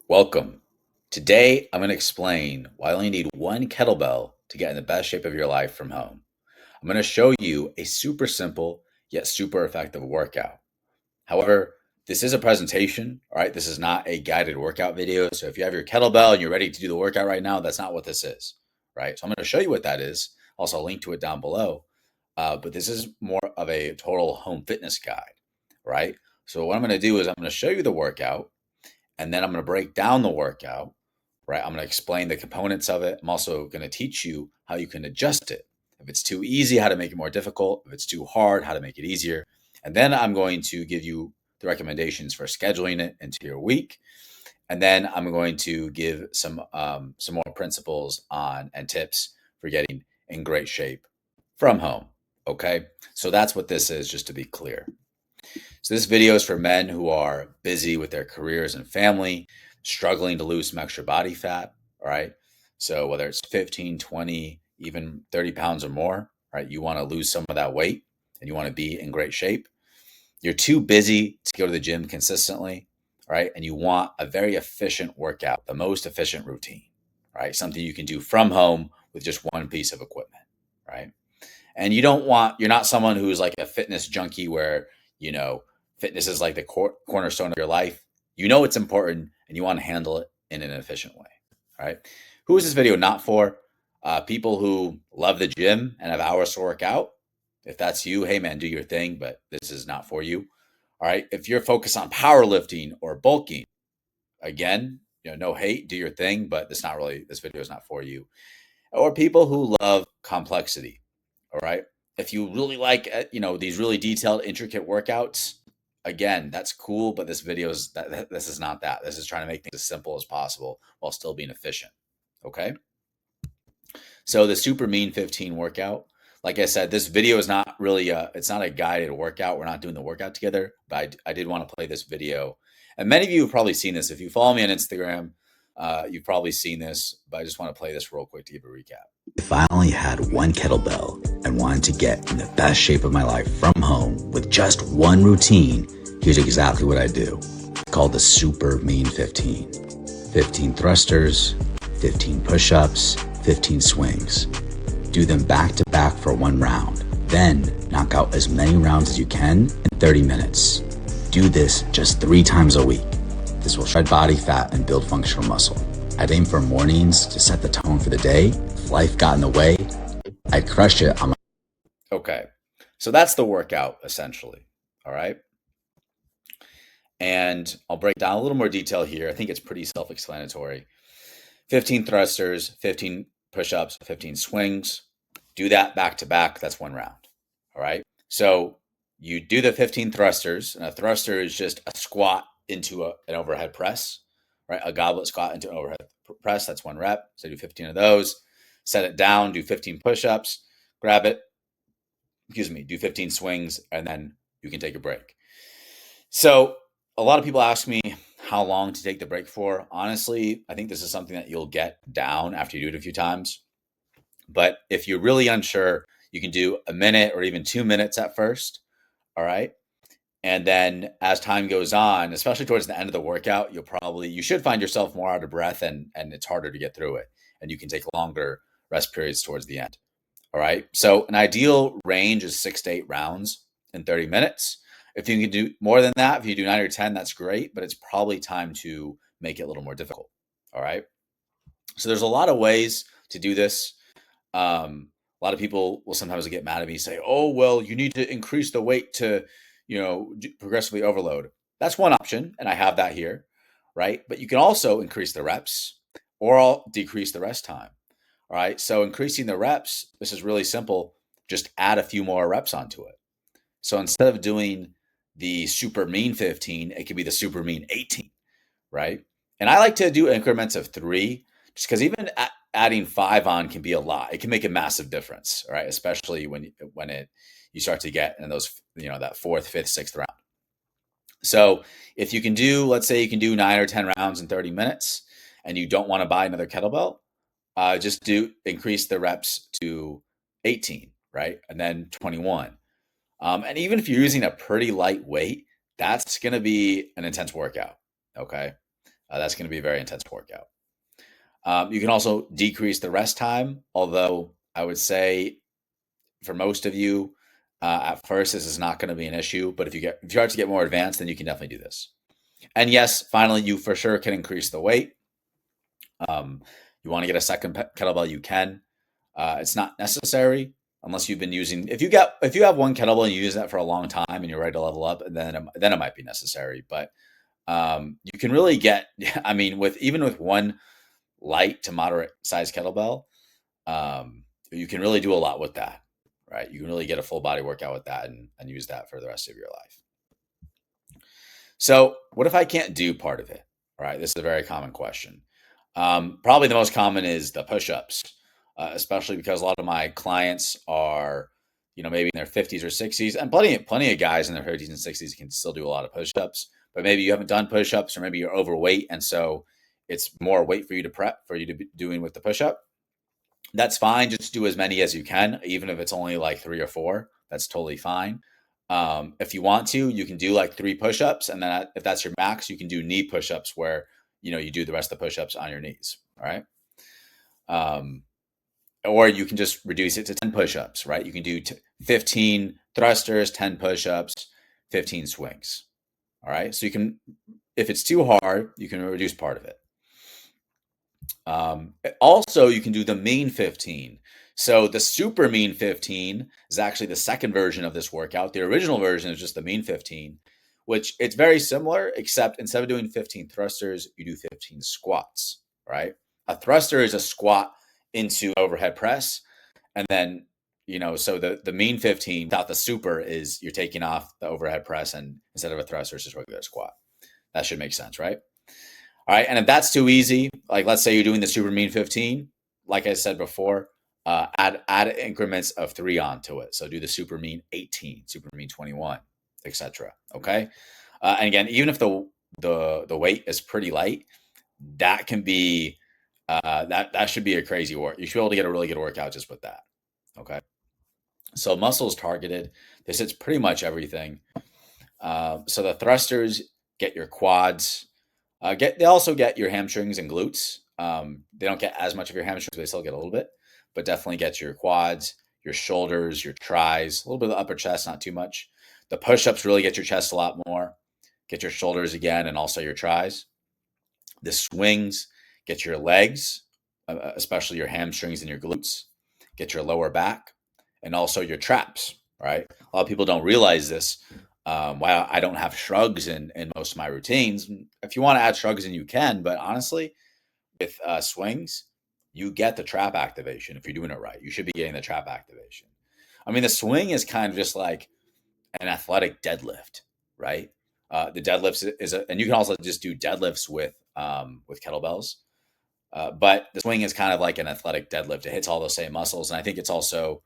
Welcome. Today, I'm going to explain why you only need one kettlebell to get in the best shape of your life from home. I'm going to show you a super simple yet super effective workout. However, this is a presentation, all right? This is not a guided workout video. So if you have your kettlebell and you're ready to do the workout right now, that's not what this is, right? So I'm going to show you what that is. Also, I'll link to it down below. But this is more of a total home fitness guide, right? So what I'm going to do is I'm going to show you the workout, and then I'm going to break down the workout, right? I'm going to explain the components of it. I'm also going to teach you how you can adjust it. If it's too easy, how to make it more difficult. If it's too hard, how to make it easier. And then I'm going to give you the recommendations for scheduling it into your week. And then I'm going to give some more principles on and tips for getting in great shape from home. Okay, so that's what this is, just to be clear. So this video is for men who are busy with their careers and family, struggling to lose some extra body fat, all right? So whether it's 15, 20, even 30 pounds or more, right? You want to lose some of that weight and you want to be in great shape. You're too busy to go to the gym consistently, right? And you want a very efficient workout, the most efficient routine, right? Something you can do from home with just one piece of equipment, right? And you're not someone who's like a fitness junkie where, you know, fitness is like the cornerstone of your life. You know it's important and you want to handle it in an efficient way. All right. Who is this video not for? People who love the gym and have hours to work out. If that's you, hey man, do your thing, but this is not for you. All right. If you're focused on powerlifting or bulking, again, no hate, do your thing, but this video is not for you. Or people who love complexity. All right. If you really like, these really detailed, intricate workouts, again, that's cool. But this is not that. This is trying to make things as simple as possible while still being efficient. Okay. So the Super Mean 15 workout, like I said, this video is not really it's not a guided workout. We're not doing the workout together, but I did want to play this video. And many of you have probably seen this. If you follow me on Instagram, you've probably seen this, but I just want to play this real quick to give a recap. If I only had one kettlebell and wanted to get in the best shape of my life from home with just one routine, here's exactly what I do. Called the Super Mean 15. 15 thrusters, 15 push-ups, 15 swings. Do them back to back for one round. Then knock out as many rounds as you can in 30 minutes. Do this just 3 times a week. This will shred body fat and build functional muscle. I'd aim for mornings to set the tone for the day. If life got in the way, I'd crush it on my... Okay, so that's the workout essentially, all right? And I'll break down a little more detail here. I think it's pretty self-explanatory. 15 thrusters, 15 push-ups, 15 swings. Do that back to back. That's one round, all right? So you do the 15 thrusters, and a thruster is just a squat into an overhead press, right? A goblet squat into an overhead press. That's one rep. So do 15 of those. Set it down. Do 15 push-ups. Grab it. Do 15 swings, and then you can take a break. So a lot of people ask me how long to take the break for. Honestly, I think this is something that you'll get down after you do it a few times. But if you're really unsure, you can do a minute or even 2 minutes at first. All right. And then as time goes on, especially towards the end of the workout, you should find yourself more out of breath and it's harder to get through it. And you can take longer rest periods towards the end. All right. So an ideal range is 6 to 8 rounds in 30 minutes. If you can do more than that, if you do 9 or 10, that's great, but it's probably time to make it a little more difficult. All right. So there's a lot of ways to do this. A lot of people will sometimes get mad at me and say, oh, well, you need to increase the weight to, progressively overload. That's one option. And I have that here. Right. But you can also increase the reps or I'll decrease the rest time. All right. So increasing the reps, this is really simple. Just add a few more reps onto it. So instead of doing the Super Mean 15, it could be the Super Mean 18, right? And I like to do increments of 3, just because even adding 5 on can be a lot. It can make a massive difference, right? Especially when you start to get in those, that 4th, 5th, 6th round. So if you can let's say you can do 9 or 10 rounds in 30 minutes, and you don't want to buy another kettlebell, just increase the reps to 18, right? And then 21. And even if you're using a pretty light weight, that's going to be an intense workout. Okay. That's going to be a very intense workout. You can also decrease the rest time, although I would say for most of you, at first this is not going to be an issue. But if you start to get more advanced, then you can definitely do this. And yes, finally, you for sure can increase the weight. You want to get a second kettlebell, you can. It's not necessary unless you've been using. If you have one kettlebell and you use that for a long time and you're ready to level up, and then it might be necessary. But you can really get. I mean, with one light to moderate size kettlebell, you can really do a lot with that, right? You can really get a full body workout with that and use that for the rest of your life. So, what if I can't do part of it? All right, this is a very common question. Probably the most common is the push-ups, especially because a lot of my clients are, maybe in their 50s or 60s, and plenty of guys in their 50s and 60s can still do a lot of push-ups. But maybe you haven't done push-ups, or maybe you're overweight, and so it's more weight for you to be doing with the push-up. That's fine. Just do as many as you can, even if it's only like 3 or 4. That's totally fine. If you want to, you can do like 3 push-ups, and then if that's your max, you can do knee push-ups where you do the rest of the push-ups on your knees. All right. Or you can just reduce it to 10 push-ups, right? You can do 15 thrusters, 10 push-ups, 15 swings. All right. So you can, if it's too hard, you can reduce part of it. Also, you can do the mean 15. So the super mean 15 is actually the second version of this workout. The original version is just the mean 15, which it's very similar, except instead of doing 15 thrusters, you do 15 squats, right? A thruster is a squat into overhead press. And then, so the mean 15 without the super is you're taking off the overhead press, and instead of a thruster, it's just a regular squat. That should make sense, right? All right. And if that's too easy, like let's say you're doing the super mean 15, like I said before, add increments of 3 onto it. So do the super mean 18, super mean 21, etc. Okay. And again, even if the weight is pretty light, that can be that should be a crazy work. You should be able to get a really good workout just with that. Okay. So muscles targeted. This hits pretty much everything. So the thrusters get your quads. They also get your hamstrings and glutes. They don't get as much of your hamstrings, but they still get a little bit. But definitely get your quads, your shoulders, your tris, a little bit of the upper chest, not too much. The push-ups really get your chest a lot more. Get your shoulders again, and also your tris. The swings get your legs, especially your hamstrings and your glutes. Get your lower back, and also your traps. Right? A lot of people don't realize this. Why I don't have shrugs in most of my routines. If you want to add shrugs in, you can, but honestly, with swings, you get the trap activation if you're doing it right. You should be getting the trap activation. I mean, the swing is kind of just like an athletic deadlift, right? The deadlifts and you can also just do deadlifts with kettlebells. But the swing is kind of like an athletic deadlift. It hits all those same muscles, and I think it's also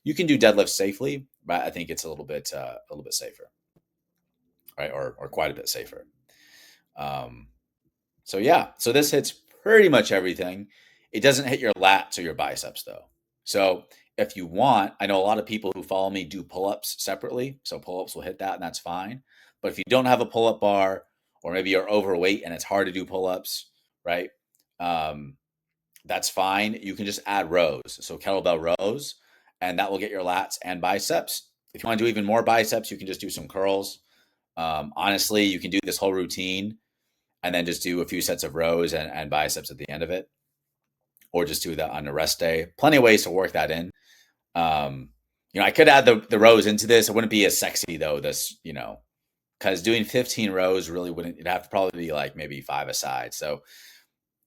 you can do deadlifts safely, but I think it's a little bit safer, right? Or quite a bit safer. So yeah, so this hits pretty much everything. It doesn't hit your lats or your biceps though. So if you want, I know a lot of people who follow me do pull-ups separately. So pull-ups will hit that, and that's fine. But if you don't have a pull-up bar, or maybe you're overweight and it's hard to do pull-ups, right? That's fine. You can just add rows. So kettlebell rows, and that will get your lats and biceps. If you want to do even more biceps, you can just do some curls. Honestly, you can do this whole routine and then just do a few sets of rows and biceps at the end of it, or just do that on a rest day. Plenty of ways to work that in. I could add the rows into this. It wouldn't be as sexy though. Because doing 15 rows really wouldn't. It'd have to probably be like maybe 5 aside. So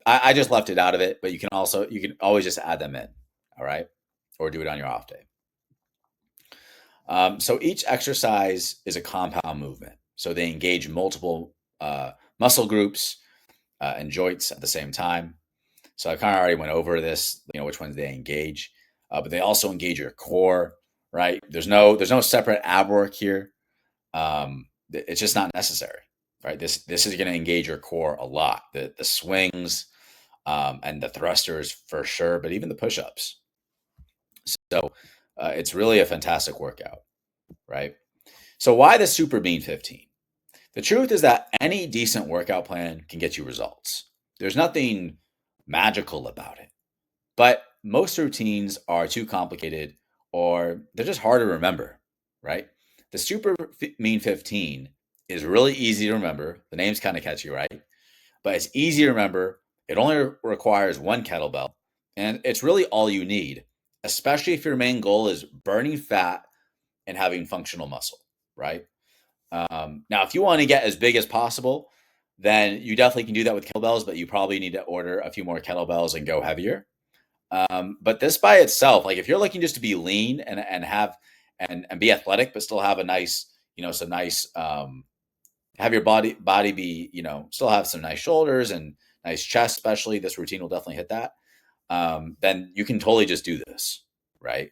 I just left it out of it. But you can always just add them in. All right, or do it on your off day. So each exercise is a compound movement. So they engage multiple muscle groups and joints at the same time. So I kind of already went over this, which ones they engage, but they also engage your core, right? There's no separate ab work here. It's just not necessary, right? This is going to engage your core a lot. The swings and the thrusters for sure, but even the push-ups. So it's really a fantastic workout, right? So why the super mean 15? The truth is that any decent workout plan can get you results. There's nothing magical about it. But most routines are too complicated or they're just hard to remember, right? The Super Mean 15 is really easy to remember. The name's kind of catchy, right? But it's easy to remember. It only requires one kettlebell, and it's really all you need, especially if your main goal is burning fat and having functional muscle, right? Now, if you want to get as big as possible, then you definitely can do that with kettlebells, but you probably need to order a few more kettlebells and go heavier. But this by itself, like if you're looking just to be lean and have and be athletic, but still have a nice, some nice have your body be, still have some nice shoulders and nice chest, especially this routine will definitely hit that. Then you can totally just do this, right?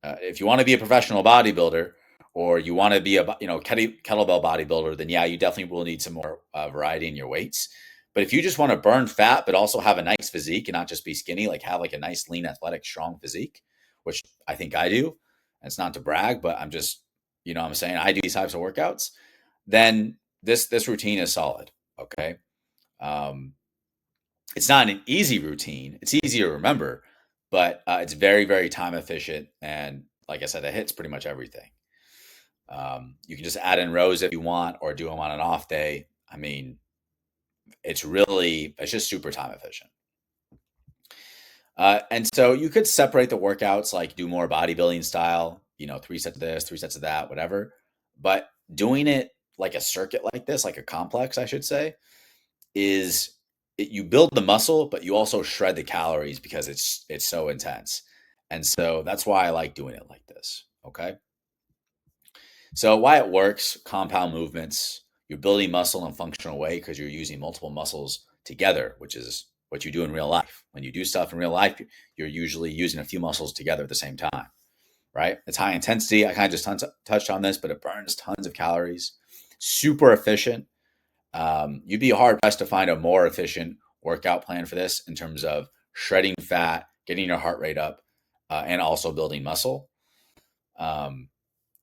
If you want to be a professional bodybuilder or you want to be a kettlebell bodybuilder, then yeah, you definitely will need some more variety in your weights. But if you just want to burn fat but also have a nice physique and not just be skinny, like have like a nice lean athletic strong physique, which I think I do, and it's not to brag, but I'm just, I'm saying I do these types of workouts, then this routine is solid. Okay. um, it's not an easy routine. It's easy to remember, but it's very, very time efficient. And like I said, it hits pretty much everything. You can just add in rows if you want, or do them on an off day. I mean, it's just super time efficient. And so you could separate the workouts, like do more bodybuilding style, 3 sets of this, 3 sets of that, whatever. But doing it like a circuit like this, like a complex, I should say, you build the muscle, but you also shred the calories because it's so intense. And so that's why I like doing it like this. Okay. So why it works, compound movements, you're building muscle in a functional way because you're using multiple muscles together, which is what you do in real life. When you do stuff in real life, you're usually using a few muscles together at the same time, right? It's high intensity. I kind of just touched on this, but it burns tons of calories, super efficient. You'd be hard pressed to find a more efficient workout plan for this in terms of shredding fat, getting your heart rate up, and also building muscle. Um,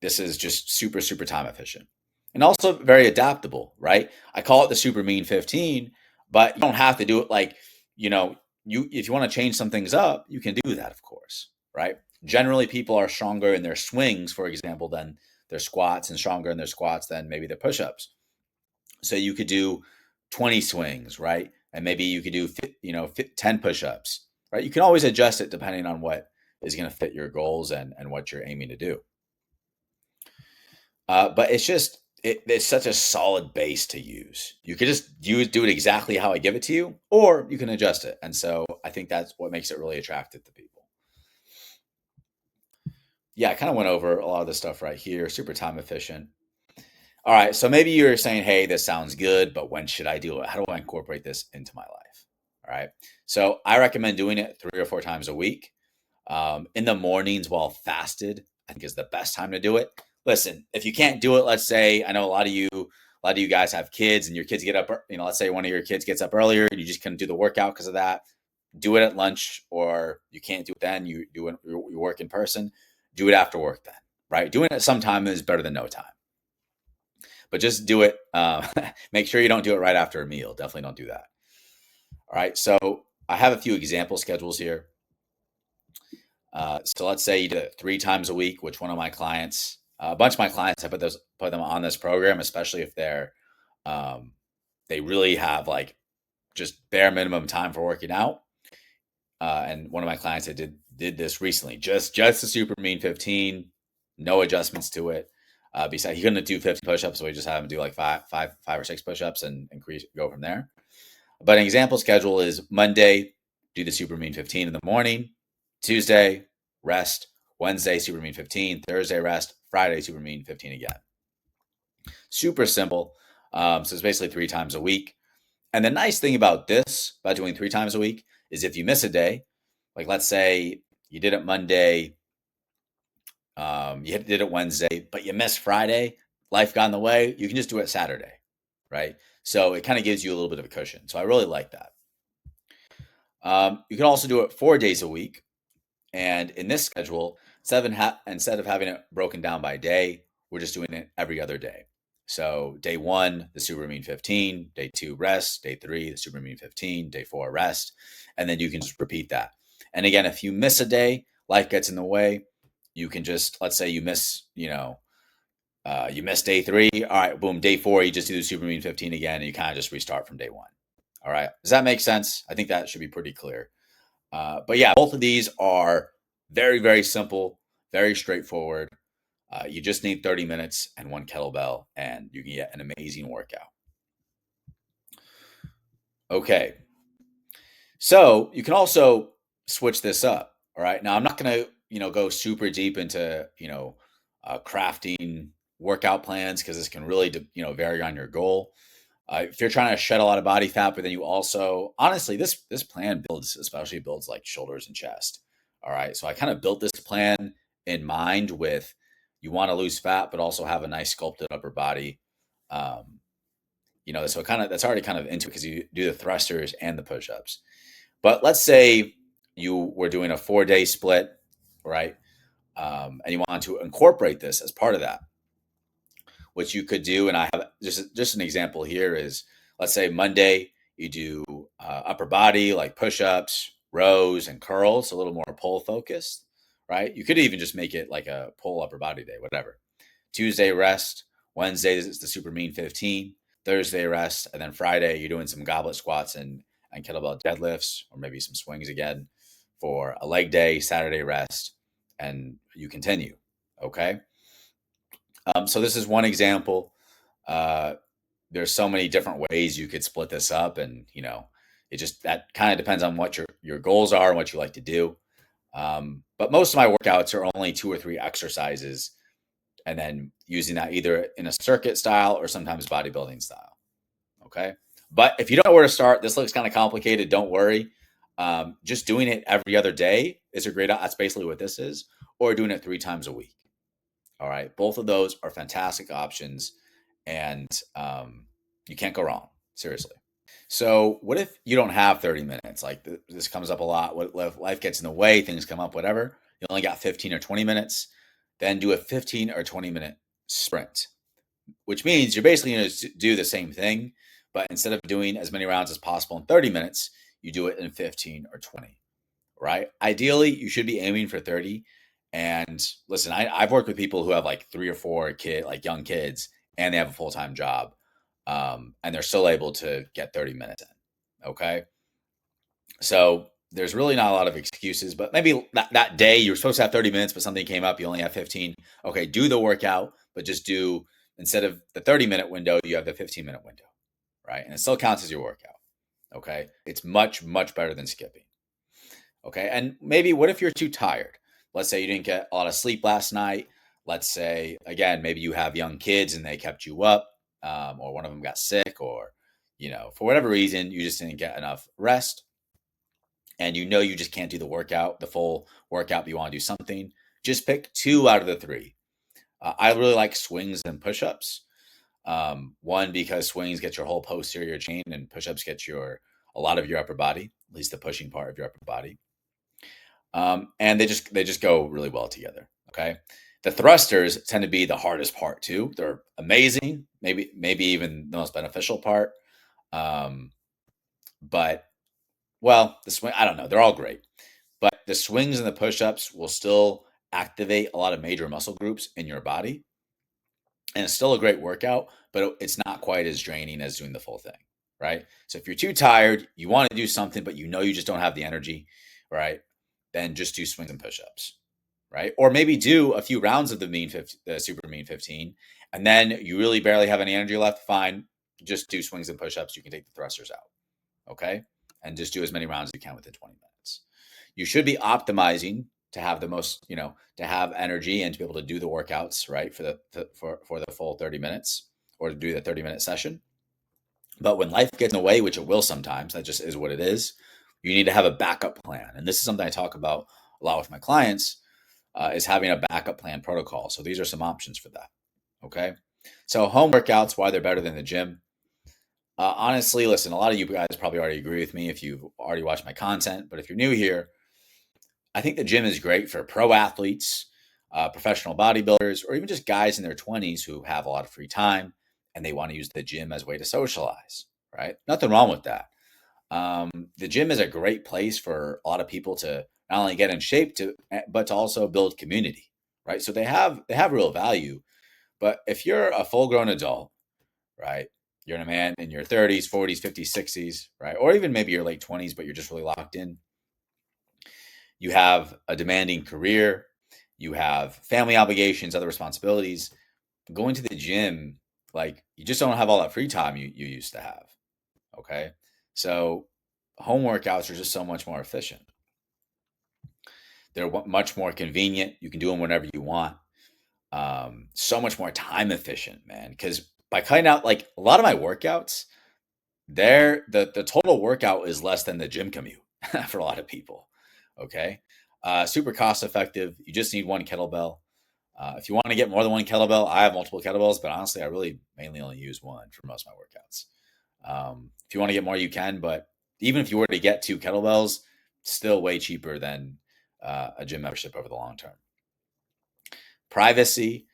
this is just super, super time efficient and also very adaptable, right? I call it the Super Mean 15, but you don't have to do it like, if you want to change some things up, you can do that, of course, right? Generally, people are stronger in their swings, for example, than their squats, and stronger in their squats than maybe their push-ups. So you could do 20 swings, right? And maybe you could do 10 push-ups, right? You can always adjust it depending on what is going to fit your goals and what you're aiming to do. But it's such a solid base to use. You could just do it exactly how I give it to you, or you can adjust it. And so I think that's what makes it really attractive to people. Yeah, I kind of went over a lot of this stuff right here. Super time efficient. All right, so maybe you're saying, hey, this sounds good, but when should I do it? How do I incorporate this into my life? All right, so I recommend doing it 3 or 4 times a week. In the mornings while fasted, I think is the best time to do it. Listen, if you can't do it, let's say, I know a lot of you guys have kids and your kids get up, let's say one of your kids gets up earlier and you just couldn't do the workout because of that. Do it at lunch, or you can't do it then, you work in person, do it after work then, right? Doing it sometime is better than no time. But just do it. Make sure you don't do it right after a meal. Definitely don't do that. All right. So I have a few example schedules here. So let's say you do it 3 times a week, which one of my clients, a bunch of my clients, I put them on this program, especially if they really have like just bare minimum time for working out. And one of my clients that did this recently, just the Super Mean 15, no adjustments to it. Besides, he couldn't do 50 push-ups, so we just had him do like five or six push-ups and go from there. But an example schedule is Monday, do the Super Mean 15 in the morning. Tuesday, rest. Wednesday, Super Mean 15. Thursday, rest. Friday, Super Mean 15 again. Super simple. So it's basically 3 times a week. And the nice thing about doing 3 times a week, is if you miss a day, like let's say you did it Monday, you did it Wednesday, but you missed Friday, life got in the way, you can just do it Saturday, right? So it kind of gives you a little bit of a cushion. So I really like that. You can also do it 4 days a week. And in this schedule, instead of having it broken down by day, we're just doing it every other day. So day one, the super mean 15, day two, rest, day three, the super mean 15, day four, rest. And then you can just repeat that. And again, if you miss a day, life gets in the way. You can just, let's say you miss, you miss day three. All right, boom, day four, you just do the super mean 15 again, and you kind of just restart from day one. All right. Does that make sense? I think that should be pretty clear. But yeah, both of these are very, very simple, very straightforward. You just need 30 minutes and one kettlebell, and you can get an amazing workout. Okay. So you can also switch this up. All right. Now, I'm not going to, go super deep into, crafting workout plans because this can really, vary on your goal. If you're trying to shed a lot of body fat, but then you also, honestly, this plan especially builds like shoulders and chest. All right. So I kind of built this plan in mind with you want to lose fat, but also have a nice sculpted upper body. Um, so that's already kind of into it because you do the thrusters and the push-ups. But let's say you were doing a 4-day split, right? And you want to incorporate this as part of that. What you could do, and I have just an example here is, let's say Monday you do upper body like push-ups, rows, and curls, a little more pull focused, right? You could even just make it like a pull upper body day, whatever. Tuesday rest, Wednesday is the super mean 15, Thursday rest, and then Friday you're doing some goblet squats and kettlebell deadlifts, or maybe some swings again for a leg day, Saturday rest, and you continue. Okay. So this is one example. Uh, there's so many different ways you could split this up, and it just that kind of depends on what your goals are and what you like to do. But most of my workouts are only 2 or 3 exercises, and then using that either in a circuit style or sometimes bodybuilding style. Okay. But if you don't know where to start, this looks kind of complicated. Don't worry. Just doing it every other day is a great. That's basically what this is, or doing it 3 times a week. All right. Both of those are fantastic options, and you can't go wrong. Seriously. So, what if you don't have 30 minutes? Like this comes up a lot. What if life gets in the way, things come up, whatever. You only got 15 or 20 minutes. Then do a 15 or 20-minute sprint, which means you're basically going to do the same thing, but instead of doing as many rounds as possible in 30 minutes, you do it in 15 or 20, right? Ideally, you should be aiming for 30. And listen, I've worked with people who have like 3 or 4 like young kids, and they have a full-time job. And they're still able to get 30 minutes in. Okay. So there's really not a lot of excuses, but maybe that day you're supposed to have 30 minutes, but something came up, you only have 15. Okay. Do the workout, but just do, instead of the 30-minute window, you have the 15-minute window, right? And it still counts as your workout. Okay. It's much, much better than skipping. Okay. And maybe what if you're too tired? Let's say you didn't get a lot of sleep last night. Let's say, again, maybe you have young kids and they kept you up, or one of them got sick, or, for whatever reason, you just didn't get enough rest. And you just can't do the full workout, but you want to do something. Just pick 2 out of the 3. I really like swings and push-ups. One, because swings get your whole posterior chain, and push-ups get a lot of your upper body, at least the pushing part of your upper body. And they just go really well together. Okay. The thrusters tend to be the hardest part too. They're amazing, maybe even the most beneficial part. But the swing, I don't know. They're all great, but the swings and the push-ups will still activate a lot of major muscle groups in your body. And it's still a great workout, but it's not quite as draining as doing the full thing. Right. So if you're too tired, you want to do something, but you just don't have the energy, right? Then just do swings and push-ups, right? Or maybe do a few rounds of the super mean 15, and then you really barely have any energy left. Fine, just do swings and push-ups. You can take the thrusters out, okay? And just do as many rounds as you can within 20 minutes. You should be optimizing to have the most, to have energy and to be able to do the workouts, right, for the full 30 minutes, or to do the 30-minute session. But when life gets in the way, which it will sometimes, that just is what it is, you need to have a backup plan. And this is something I talk about a lot with my clients, is having a backup plan protocol. So these are some options for that. Okay. So home workouts, why they're better than the gym. Honestly, listen, a lot of you guys probably already agree with me if you've already watched my content, but if you're new here, I think the gym is great for pro athletes, professional bodybuilders, or even just guys in their 20s who have a lot of free time. and they want to use the gym as a way to socialize, right? Nothing wrong with that. The gym is a great place for a lot of people to not only get in shape but to also build community, right? So they have real value. But if you're a full grown adult, right? You're a man in your 30s, 40s, 50s, 60s, right? Or even maybe your late 20s, but you're just really locked in. You have a demanding career, you have family obligations, other responsibilities. Going to the gym, like you just don't have all that free time you used to have. Okay. So home workouts are just so much more efficient. They're much more convenient. You can do them whenever you want. So much more time efficient, man. Because by cutting out like a lot of my workouts, the total workout is less than the gym commute for a lot of people. Okay. Super cost effective. You just need one kettlebell. If you want to get more than one kettlebell, I have multiple kettlebells, but honestly, I really mainly only use one for most of my workouts. If you want to get more, you can, but even if you were to get two kettlebells, still way cheaper than a gym membership over the long term. Privacy.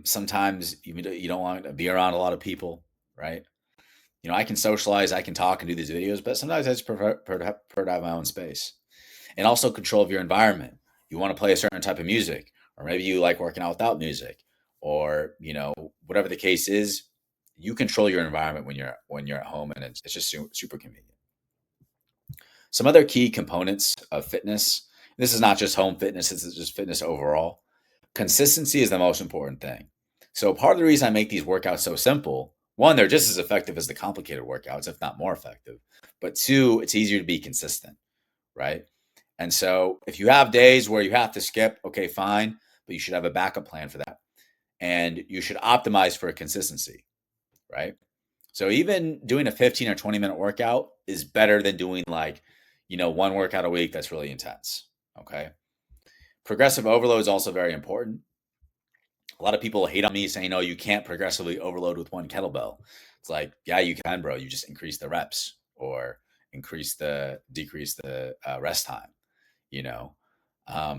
Sometimes you don't want to be around a lot of people, right? I can socialize, I can talk and do these videos, but sometimes I just prefer to have my own space. And also control of your environment. You want to play a certain type of music, or maybe you like working out without music, or whatever the case is. You control your environment when you're at home, and it's just super convenient. Some other key components of fitness. This is not just home fitness; it's just fitness overall. Consistency is the most important thing. So part of the reason I make these workouts so simple, one, they're just as effective as the complicated workouts, if not more effective. But two, it's easier to be consistent, right? And so if you have days where you have to skip, okay, fine, but you should have a backup plan for that. And you should optimize for consistency, right? So even doing a 15 or 20-minute workout is better than doing like, one workout a week that's really intense. Okay. Progressive overload is also very important. A lot of people hate on me saying, "Oh, you can't progressively overload with one kettlebell." It's like, yeah, you can, bro. You just increase the reps or decrease the rest time. You know,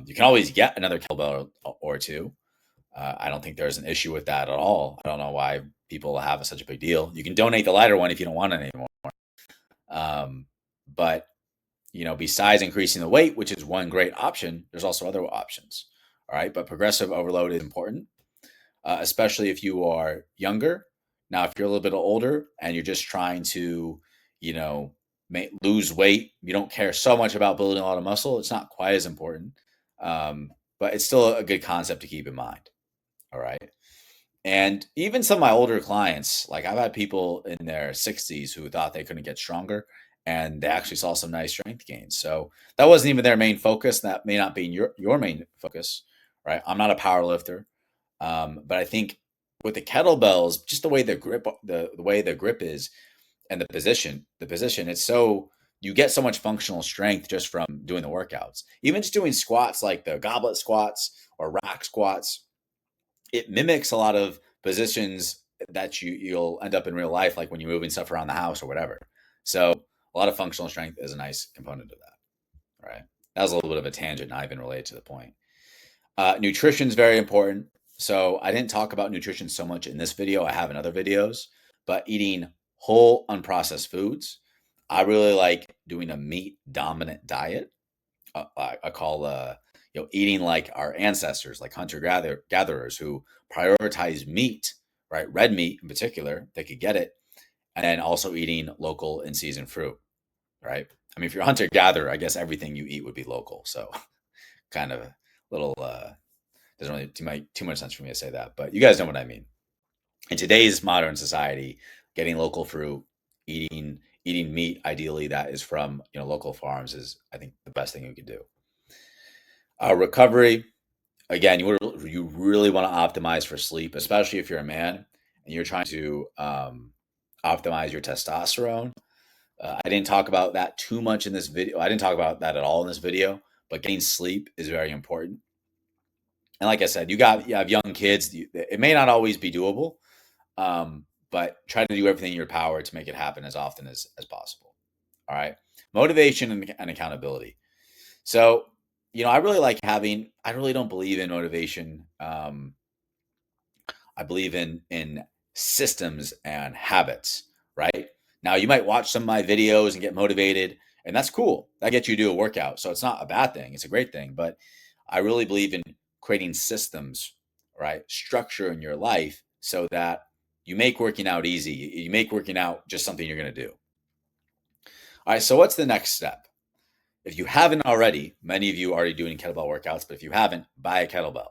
you can always get another kettlebell or two. I don't think there's an issue with that at all. I don't know why people have such a big deal. You can donate the lighter one if you don't want it anymore. But besides increasing the weight, which is one great option, there's also other options. All right, but progressive overload is important, especially if you are younger. Now, if you're a little bit older and you're just trying to, you know, lose weight, you don't care so much about building a lot of muscle. It's not quite as important, but it's still a good concept to keep in mind. All right. And even some of my older clients, like I've had people in their 60s who thought they couldn't get stronger and they actually saw some nice strength gains. So that wasn't even their main focus. That may not be your main focus, right? I'm not a power lifter. But I think with the kettlebells, just the way the grip is and the position, it's so you get so much functional strength just from doing the workouts. Even just doing squats like the goblet squats or rack squats, it mimics a lot of positions that you'll end up in real life, like when you're moving stuff around the house or whatever. So a lot of functional strength is a nice component of that, right? That was a little bit of a tangent, not even related to the point. Nutrition is very important. So I didn't talk about nutrition so much in this video. I have in other videos, but eating whole unprocessed foods. I really like doing a meat dominant diet. I call eating like our ancestors, like hunter gatherers who prioritize meat, right? Red meat in particular, they could get it, and then also eating local in season fruit, right? I mean, if you're a hunter gatherer, I guess everything you eat would be local. So kind of a little doesn't really too much sense for me to say that, but you guys know what I mean. In today's modern society, getting local fruit, eating meat, ideally that is from local farms, is I think the best thing you could do. Recovery, again, you really want to optimize for sleep, especially if you're a man and you're trying to optimize your testosterone. I didn't talk about that too much in this video. I didn't talk about that at all in this video, but getting sleep is very important. And like I said, you have young kids. It may not always be doable, but try to do everything in your power to make it happen as often as possible. All right. Motivation and accountability. So, I really I really don't believe in motivation. I believe in systems and habits, right? Now, you might watch some of my videos and get motivated, and that's cool. That gets you to do a workout. So it's not a bad thing, it's a great thing. But I really believe in creating systems, right? Structure in your life so that you make working out easy. You make working out just something you're going to do. All right, so what's the next step? If you haven't already, many of you are already doing kettlebell workouts, but if you haven't, buy a kettlebell.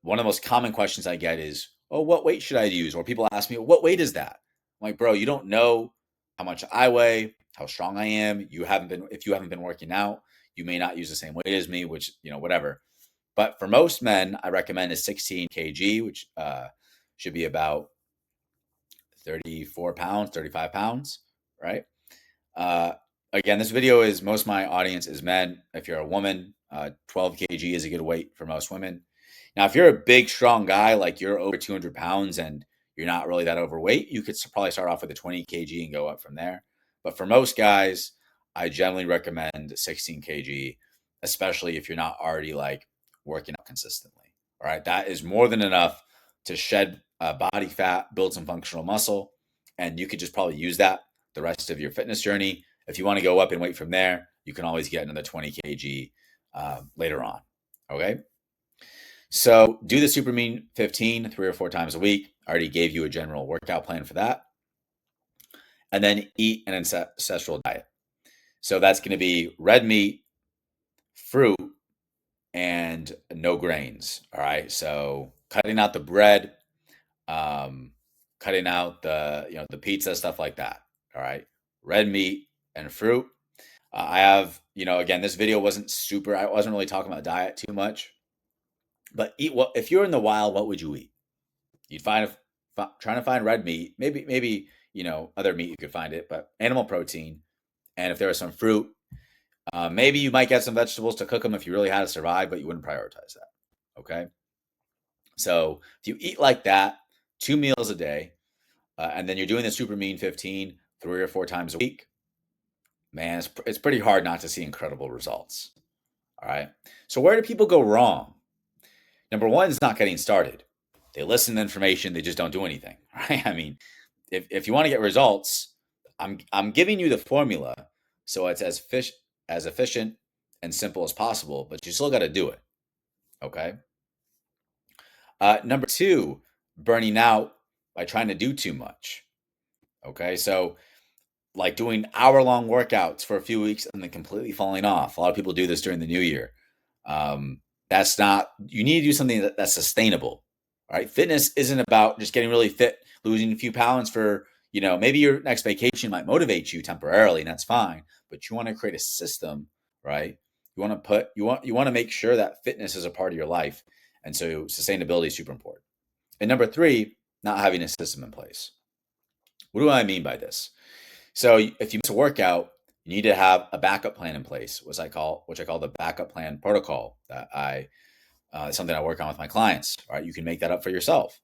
One of the most common questions I get is, oh, what weight should I use? Or people ask me, what weight is that? I'm like, bro, you don't know how much I weigh, how strong I am. If you haven't been working out, you may not use the same weight as me, which, whatever. But for most men, I recommend a 16 kg, which should be about 34 pounds, 35 pounds, right? Uh, Again, this video is, most of my audience is men. If you're a woman, 12 kg is a good weight for most women. Now, if you're a big, strong guy, like you're over 200 pounds and you're not really that overweight, you could probably start off with a 20 kg and go up from there. But for most guys, I generally recommend 16 kg, especially if you're not already like working out consistently. All right. That is more than enough to shed body fat, build some functional muscle, and you could just probably use that the rest of your fitness journey. If you want to go up and weight from there, you can always get another 20 kg later on. Okay. So do the Super Mean 15 3 or 4 times a week. I already gave you a general workout plan for that. And then eat an ancestral diet. So that's going to be red meat, fruit, and no grains. All right. So cutting out the bread, cutting out the pizza, stuff like that. All right. Red meat and fruit. I have, again, this video I wasn't really talking about diet too much, but if you're in the wild, what would you eat? You'd trying to find red meat, maybe, other meat you could find it, but animal protein. And if there was some fruit, maybe you might get some vegetables to cook them if you really had to survive, but you wouldn't prioritize that. Okay. So if you eat like that, 2 meals a day, and then you're doing the Super Mean 15 3 or 4 times a week, man, it's pretty hard not to see incredible results. All right. So where do people go wrong? Number one is not getting started. They listen to information, they just don't do anything. Right? I mean, if you want to get results, I'm giving you the formula so it's as efficient and simple as possible, but you still got to do it. Okay. Number two, burning out by trying to do too much. Okay. So like doing hour-long workouts for a few weeks and then completely falling off. A lot of people do this during the new year. That's not, you need to do something that's sustainable. All right. Fitness isn't about just getting really fit, losing a few pounds for, maybe your next vacation might motivate you temporarily, and that's fine, but you want to create a system, right? You want to make sure that fitness is a part of your life. And so sustainability is super important. And number three, not having a system in place. What do I mean by this? So if you miss a workout, you need to have a backup plan in place, which I call the backup plan protocol. That something I work on with my clients. All right, you can make that up for yourself.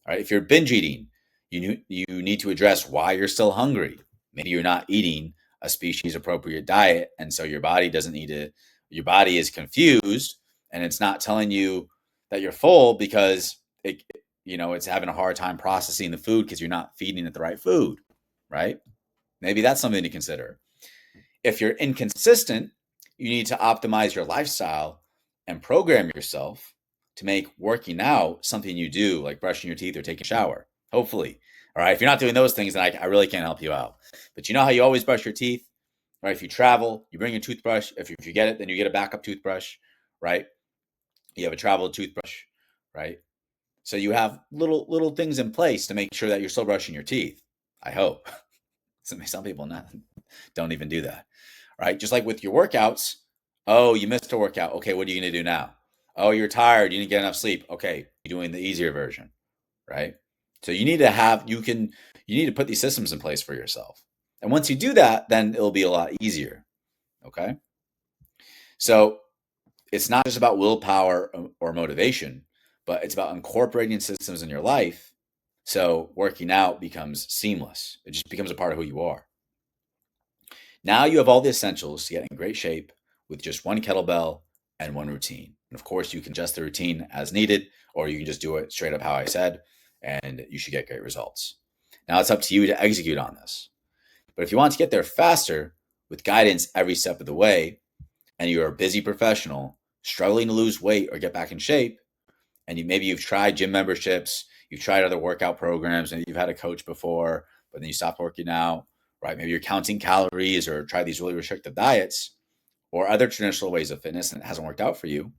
All right, if you're binge eating, you need to address why you're still hungry. Maybe you're not eating a species appropriate diet, and so your body doesn't need to. Your body is confused, and it's not telling you that you're full because it's having a hard time processing the food because you're not feeding it the right food, right? Maybe that's something to consider. If you're inconsistent, you need to optimize your lifestyle and program yourself to make working out something you do, like brushing your teeth or taking a shower. Hopefully. All right. If you're not doing those things, then I really can't help you out. But you know how you always brush your teeth? Right? If you travel, you bring your toothbrush. If you forget it, then you get a backup toothbrush, right? You have a travel toothbrush, right? So you have little things in place to make sure that you're still brushing your teeth. I hope. Some people don't even do that, right? Just like with your workouts. Oh, you missed a workout. Okay, what are you going to do now? Oh, you're tired. You didn't get enough sleep. Okay, you're doing the easier version, right? So you need to put these systems in place for yourself. And once you do that, then it'll be a lot easier. Okay. So it's not just about willpower or motivation, but it's about incorporating systems in your life. So working out becomes seamless. It just becomes a part of who you are. Now you have all the essentials to get in great shape with just one kettlebell and one routine. And of course, you can adjust the routine as needed, or you can just do it straight up how I said. and you should get great results. Now it's up to you to execute on this. But if you want to get there faster with guidance every step of the way, and you're a busy professional struggling to lose weight or get back in shape, and maybe you've tried gym memberships, you've tried other workout programs, and you've had a coach before, but then you stopped working out, right? Maybe you're counting calories or try these really restrictive diets or other traditional ways of fitness and it hasn't worked out for you,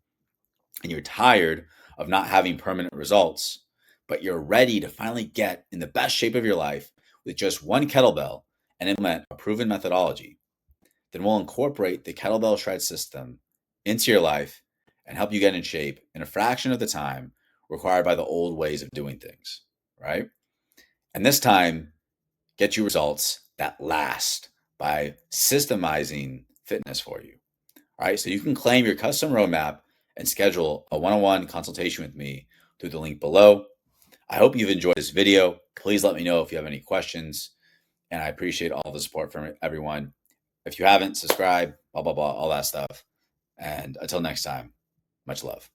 and you're tired of not having permanent results, but you're ready to finally get in the best shape of your life with just one kettlebell and implement a proven methodology, then we'll incorporate the kettlebell shred system into your life and help you get in shape in a fraction of the time required by the old ways of doing things, right? And this time, get you results that last by systemizing fitness for you. All right, so you can claim your custom roadmap and schedule a one-on-one consultation with me through the link below. I hope you've enjoyed this video. Please let me know if you have any questions, and I appreciate all the support from everyone. If you haven't, subscribe, blah, blah, blah, all that stuff. And until next time, much love.